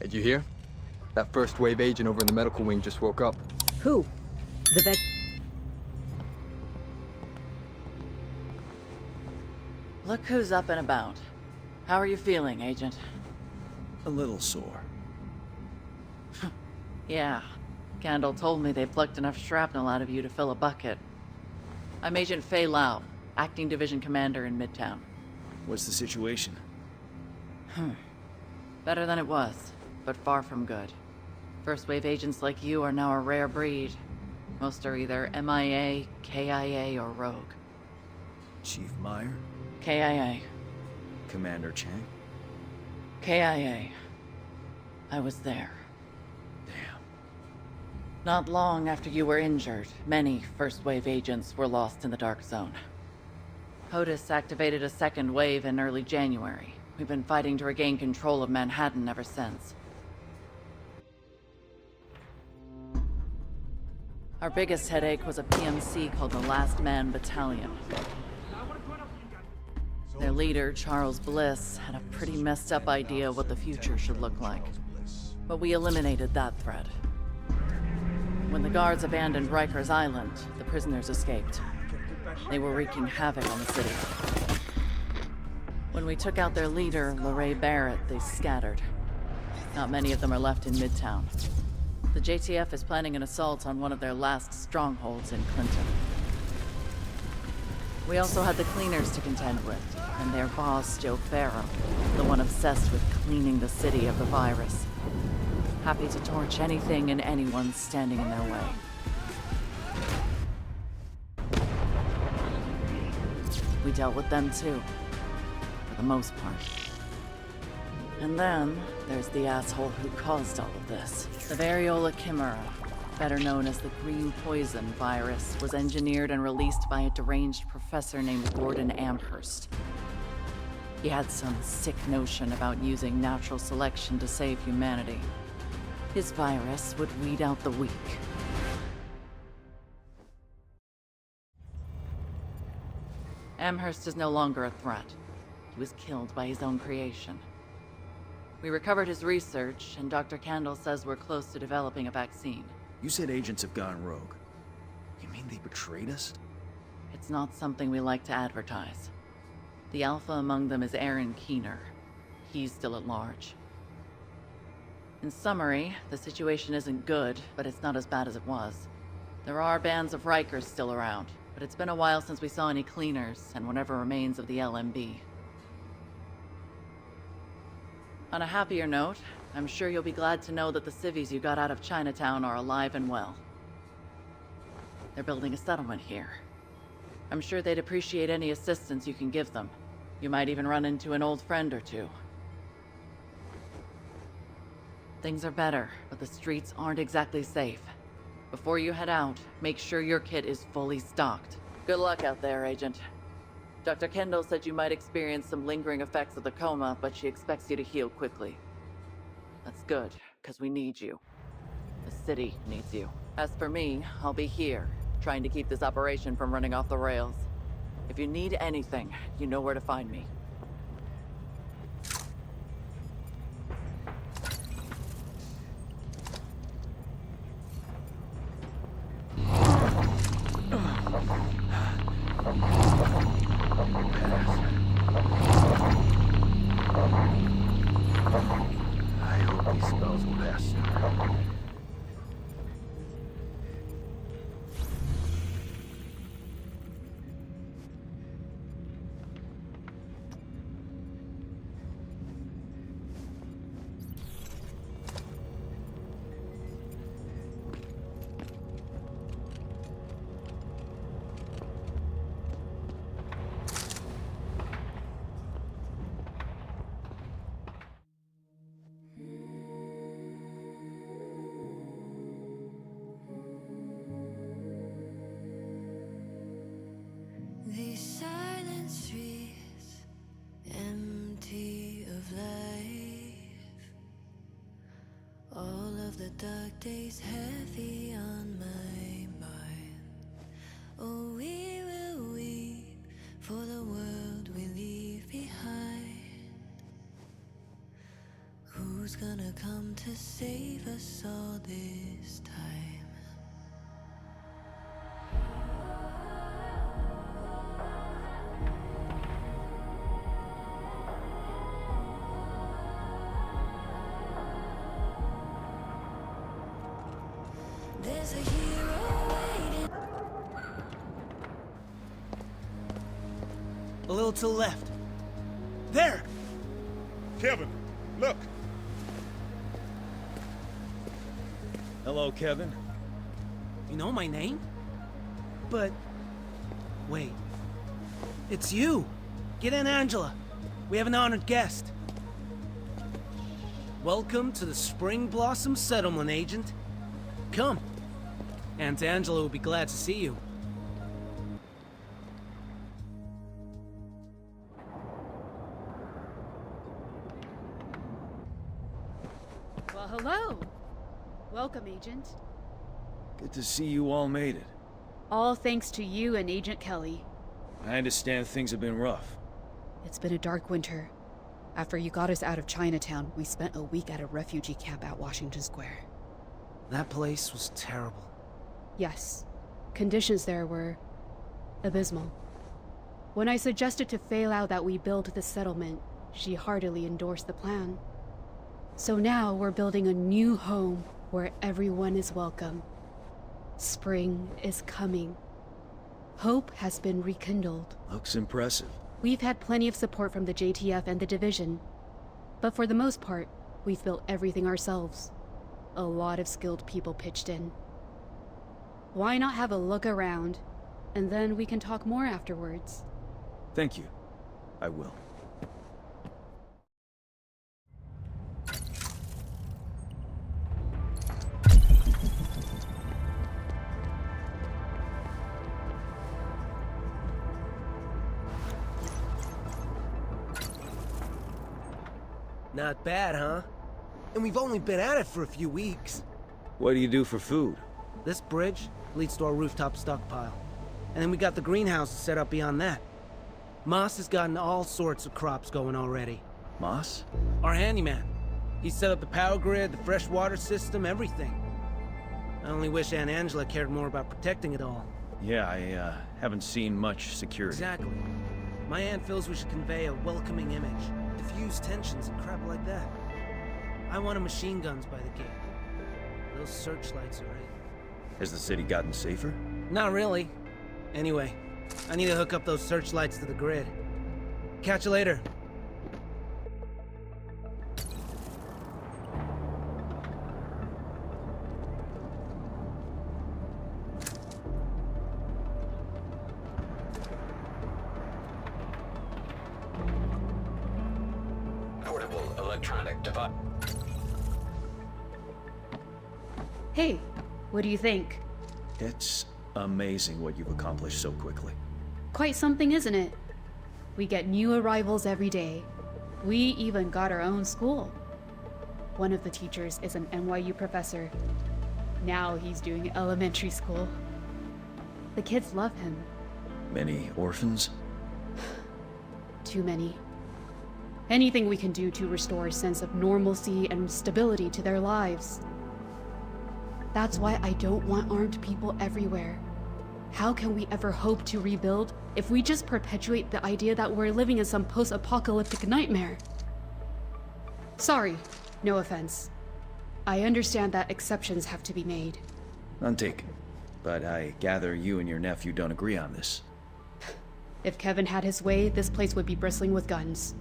Did you hear? That first wave agent over in the medical wing just woke up. Who? The vet. Look who's up and about. How are you feeling, Agent? A little sore. Yeah. Candle told me they plucked enough shrapnel out of you to fill a bucket. I'm Agent Fei Lau, Acting Division Commander in Midtown. What's the situation? Better than it was, but far from good. First wave agents like you are now a rare breed. Most are either MIA, KIA, or Rogue. Chief Meyer? KIA. Commander Chang? KIA. I was there. Damn. Not long after you were injured, many first wave agents were lost in the Dark Zone. POTUS activated a second wave in early January. We've been fighting to regain control of Manhattan ever since. Our biggest headache was a PMC called the Last Man Battalion. Their leader, Charles Bliss, had a pretty messed up idea of what the future should look like. But we eliminated that threat. When the guards abandoned Rikers Island, the prisoners escaped. They were wreaking havoc on the city. When we took out their leader, LeRae Barrett, they scattered. Not many of them are left in Midtown. The JTF is planning an assault on one of their last strongholds in Clinton. We also had the cleaners to contend with, and their boss, Joe Farrow, the one obsessed with cleaning the city of the virus. Happy to torch anything and anyone standing in their way. We dealt with them too, for the most part. And then, there's the asshole who caused all of this. The variola chimera, better known as the green poison virus, was engineered and released by a deranged professor named Gordon Amherst. He had some sick notion about using natural selection to save humanity. His virus would weed out the weak. Amherst is no longer a threat. He was killed by his own creation. We recovered his research, and Dr. Candle says we're close to developing a vaccine. You said agents have gone rogue. You mean they betrayed us? It's not something we like to advertise. The alpha among them is Aaron Keener. He's still at large. In summary, the situation isn't good, but it's not as bad as it was. There are bands of Rikers still around, but it's been a while since we saw any cleaners and whatever remains of the LMB. On a happier note, I'm sure you'll be glad to know that the civvies you got out of Chinatown are alive and well. They're building a settlement here. I'm sure they'd appreciate any assistance you can give them. You might even run into an old friend or two. Things are better, but the streets aren't exactly safe. Before you head out, make sure your kit is fully stocked. Good luck out there, Agent. Dr. Kendall said you might experience some lingering effects of the coma, but she expects you to heal quickly. That's good, because we need you. The city needs you. As for me, I'll be here, trying to keep this operation from running off the rails. If you need anything, you know where to find me. I hope these spells will pass soon. These silent streets, empty of life. All of the dark days heavy on my mind. Oh, we will weep for the world we leave behind. Who's who's gonna come to save us all this time? There's a hero waiting. A little to the left. There! Kevin, look! Hello, Kevin. You know my name? But... wait. It's you! Get in, Angela. We have an honored guest. Welcome to the Spring Blossom Settlement, Agent. Come. Aunt Angela will be glad to see you. Well, hello. Welcome, Agent. Good to see you all made it. All thanks to you and Agent Kelly. I understand things have been rough. It's been a dark winter. After you got us out of Chinatown, we spent a week at a refugee camp at Washington Square. That place was terrible. Yes, conditions there were abysmal. When I suggested to Fei-Lao that we build the settlement, she heartily endorsed the plan. So now we're building a new home where everyone is welcome. Spring is coming. Hope has been rekindled. Looks impressive. We've had plenty of support from the JTF and the Division. But for the most part, we've built everything ourselves. A lot of skilled people pitched in. Why not have a look around, and then we can talk more afterwards? Thank you. I will. Not bad, huh? And we've only been at it for a few weeks. What do you do for food? This bridge leads to our rooftop stockpile. And then we got the greenhouse set up beyond that. Moss has gotten all sorts of crops going already. Moss? Our handyman. He set up the power grid, the fresh water system, everything. I only wish Aunt Angela cared more about protecting it all. Yeah, I haven't seen much security. Exactly. My aunt feels we should convey a welcoming image, diffuse tensions and crap like that. I wanted machine guns by the gate. Those searchlights are it. Has the city gotten safer? Not really. Anyway, I need to hook up those searchlights to the grid. Catch you later. Portable electronic device. Hey, what do you think? It's amazing what you've accomplished so quickly. Quite something, isn't it? We get new arrivals every day. We even got our own school. One of the teachers is an NYU professor. Now he's doing elementary school. The kids love him. Many orphans? Too many. Anything we can do to restore a sense of normalcy and stability to their lives. That's why I don't want armed people everywhere. How can we ever hope to rebuild if we just perpetuate the idea that we're living in some post-apocalyptic nightmare? Sorry, no offense. I understand that exceptions have to be made. None taken. But I gather you and your nephew don't agree on this. If Kevin had his way, this place would be bristling with guns.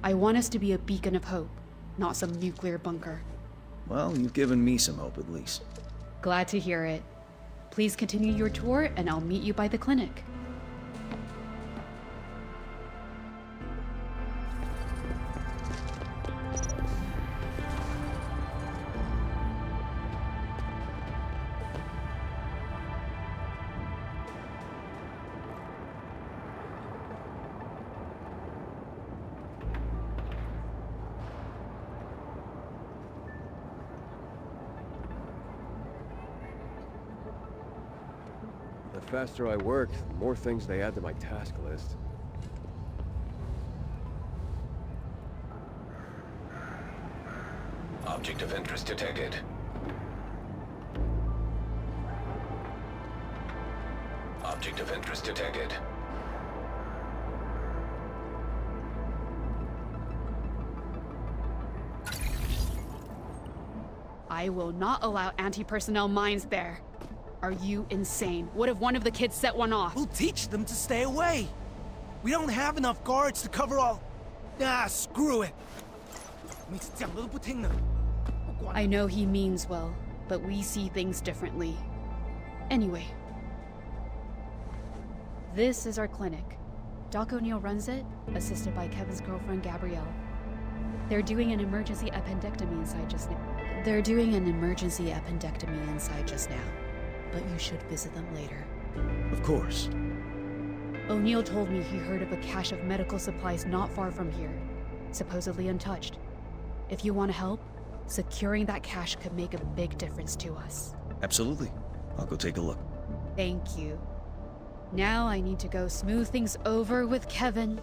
I want us to be a beacon of hope, not some nuclear bunker. Well, you've given me some hope at least. Glad to hear it. Please continue your tour, and I'll meet you by the clinic. The faster I work, the more things they add to my task list. Object of interest detected. Object of interest detected. I will not allow anti-personnel mines there. Are you insane? What if one of the kids set one off? We'll teach them to stay away. We don't have enough guards to cover all... Ah, screw it. 每次讲的都不听的。不管了。 I know he means well, but we see things differently. Anyway. This is our clinic. Doc O'Neill runs it, assisted by Kevin's girlfriend, Gabrielle. They're doing an emergency appendectomy inside just now. But you should visit them later. Of course. O'Neill told me he heard of a cache of medical supplies not far from here, supposedly untouched. If you want to help, securing that cache could make a big difference to us. Absolutely. I'll go take a look. Thank you. Now I need to go smooth things over with Kevin.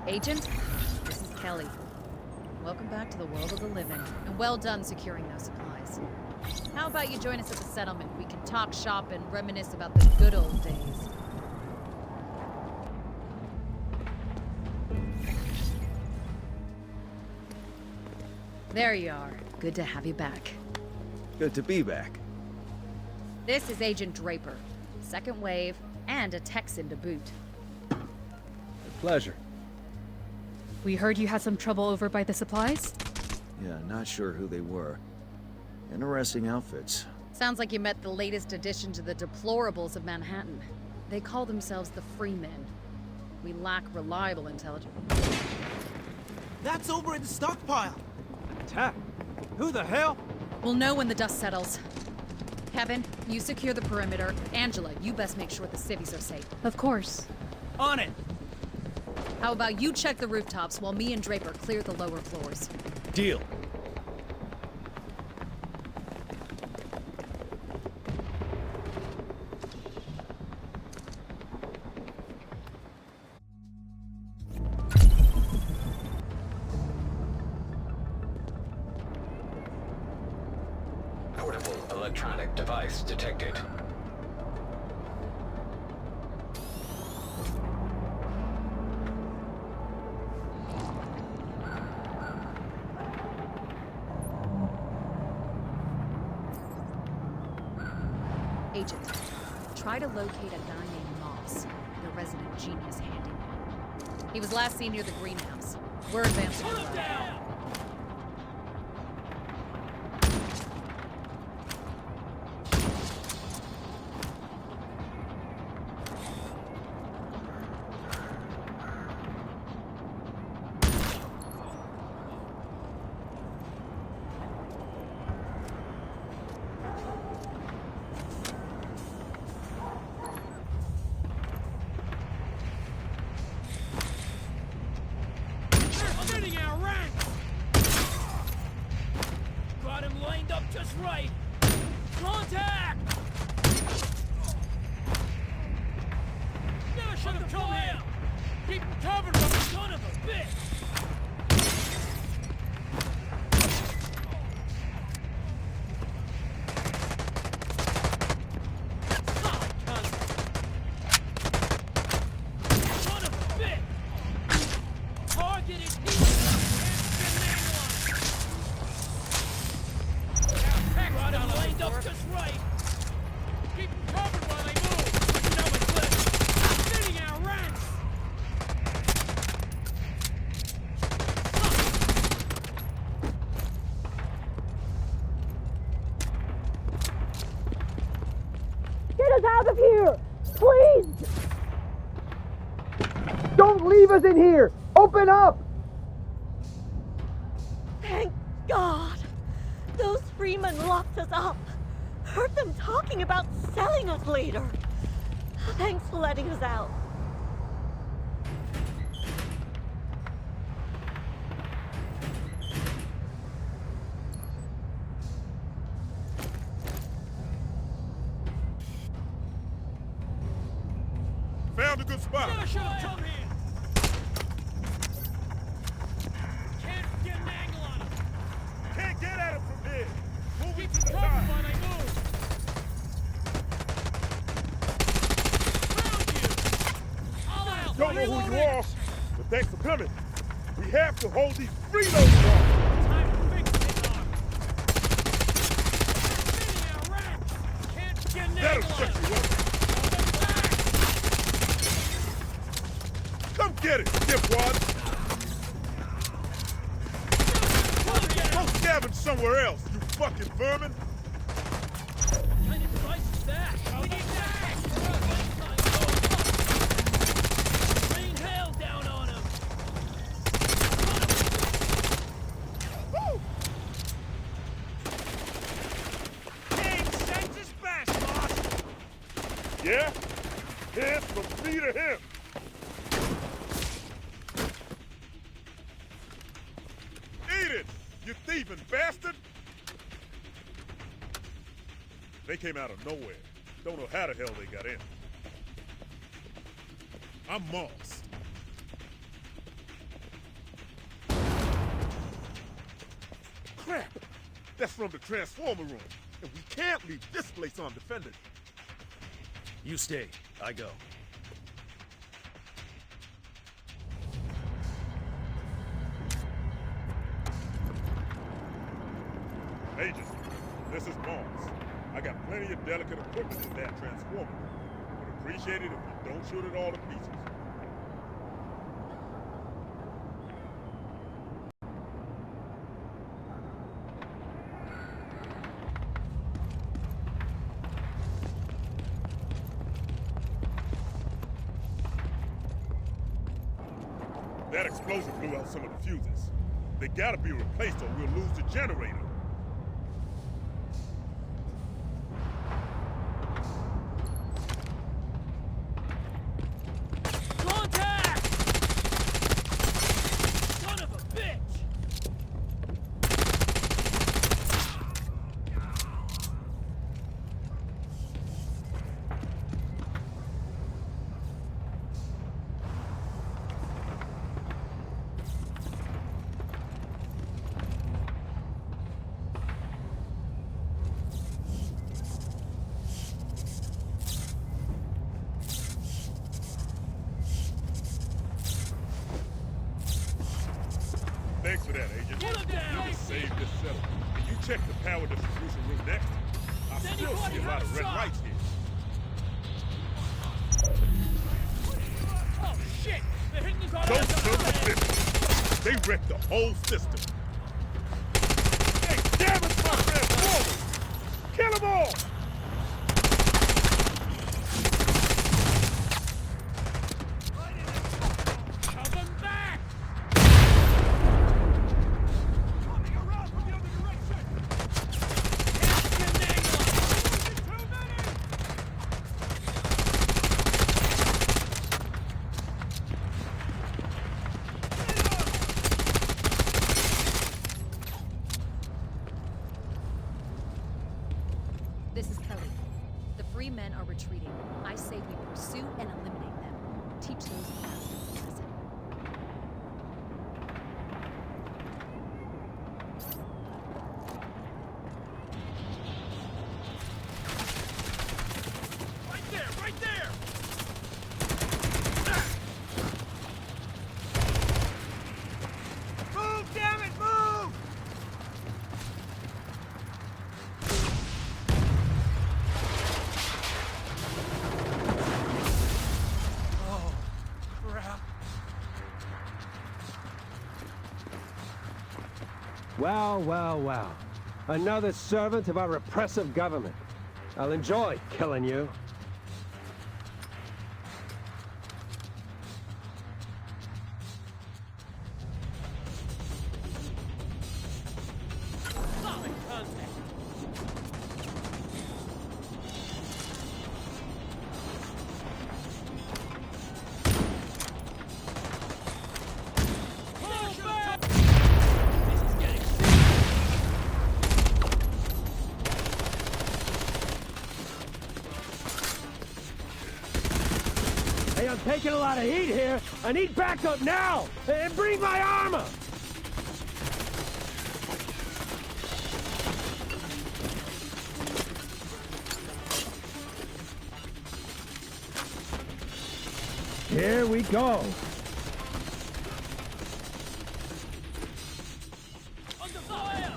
Agent, this is Kelly. Welcome back to the world of the living, and well done securing those supplies. How about you join us at the settlement? We can talk shop and reminisce about the good old days. There you are. Good to have you back. Good to be back. This is Agent Draper. Second wave, and a Texan to boot. A pleasure. We heard you had some trouble over by the supplies? Yeah, not sure who they were. Interesting outfits. Sounds like you met the latest addition to the deplorables of Manhattan. They call themselves the Freemen. We lack reliable intelligence. That's over in the stockpile. Attack? Who the hell? We'll know when the dust settles. Kevin, you secure the perimeter. Angela, you best make sure the civvies are safe. Of course. On it. How about you check the rooftops while me and Draper clear the lower floors? Deal. Portable electronic device detected. Agent, try to locate a guy named Moss, the resident genius handyman. He was last seen near the greenhouse. We're advancing. Put him down! Thinning our ranks! Got him lined up just right! Contact! Never should have come here! Keep him covered, but son of a bitch! Son of a bitch! Target is got him lined up just right! Keep him covered while they move! Pushing down the cliff! Thinning our ranks! Get us out of here! Please! Don't leave us in here! Open up! Thank God! Those freemen locked us up. Heard them talking about selling us later. Thanks for letting us out. Found a good spot. Never should have come here! Can't get an angle on him! Can't get at him from here. Move it Keep to him the covered side. while they move! Found you! All out! Don't know who Reloading! you are, but thanks for coming. We have to hold these freeloaders off. Time to fix this arm! Thinning our ranks! Can't get an That'll angle on shut him! you up. Come get it, dipwad. Go scavenge somewhere else, you fucking vermin. What kind of device is that? We need that! Rain hell down on him! King sends his best, boss! Yeah? Here's from me to him. Eat it, you thieving bastard! They came out of nowhere. Don't know how the hell they got in. I'm Moss. Crap! That's from the transformer room, and we can't leave this place undefended. You stay. I go. Agent, this is Moss. I got plenty of delicate equipment in that transformer room. Would appreciate it if you don't shoot it all to pieces. That explosion blew out some of the fuses. They gotta be replaced or we'll lose the generator. Contact! Save this settlement. Can you check the power distribution room next? I still see a lot of red lights here. Oh shit! They're hitting the Don't serve the business. They wrecked the whole system. Hey, damn it, my friend, forward! Kill them all! This is Kelly. The free men are retreating. I say we pursue and eliminate them. Teach those bastards a lesson. Right there! Right there! Move, damn it, move! Oh, crap. Wow, wow, wow. Another servant of our repressive government. I'll enjoy killing you. Solid contact. Pull back! This is getting Hey, I'm taking a lot of heat here. I need backup now! And bring my armor! Here we go. under fire!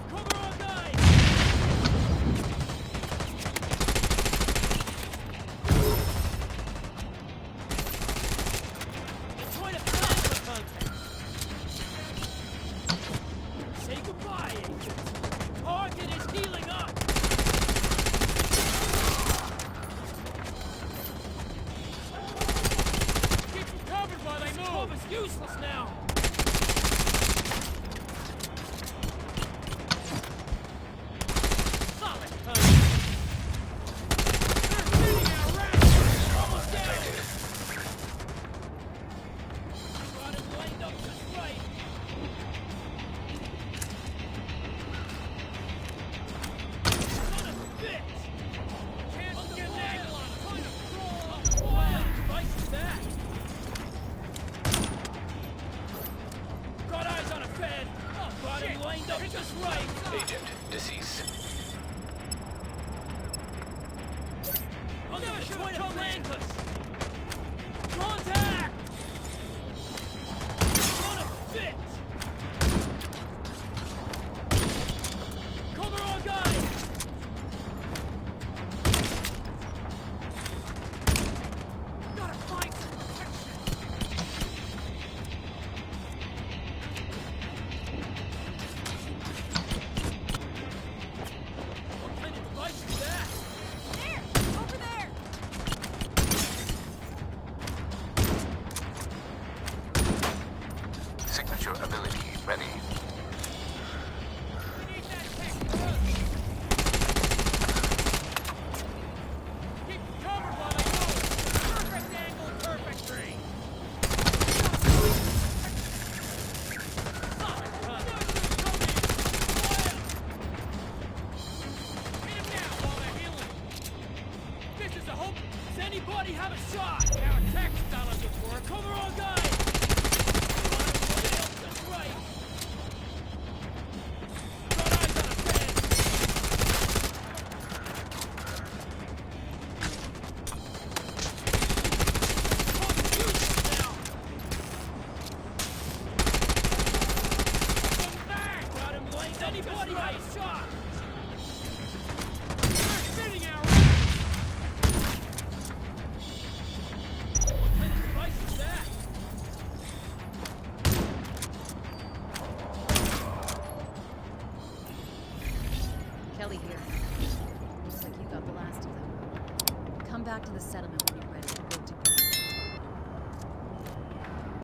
Cover our guys! They're trying to plan for contact. Say goodbye, agent. Target is healing up. Keep them covered while they move. Cover's useless now. Solid contact. They're shooting our rounds. Almost down. Got him lined up just right. Son of a bitch! Can't get an angle on him. Trying to crawl up the wall. What device is that? Got eyes on a fed. Oh, got him lined up just right. Agent deceased. I'm gonna try to flank us. Contact! Son of a bitch! Cover our guys! Gotta find some protection! What kind of device is that? There! Over there! Signature ability ready. We need that tech! Keep covered while I move! Perfect angle, perfect range! Solid contact! Hit him now while they're healing! This is a hope! Does anybody have a shot? Our tech's not looking for it! Cover our guys! That's right! Kelly here. Looks like you got the last of them. Come back to the settlement when you're ready.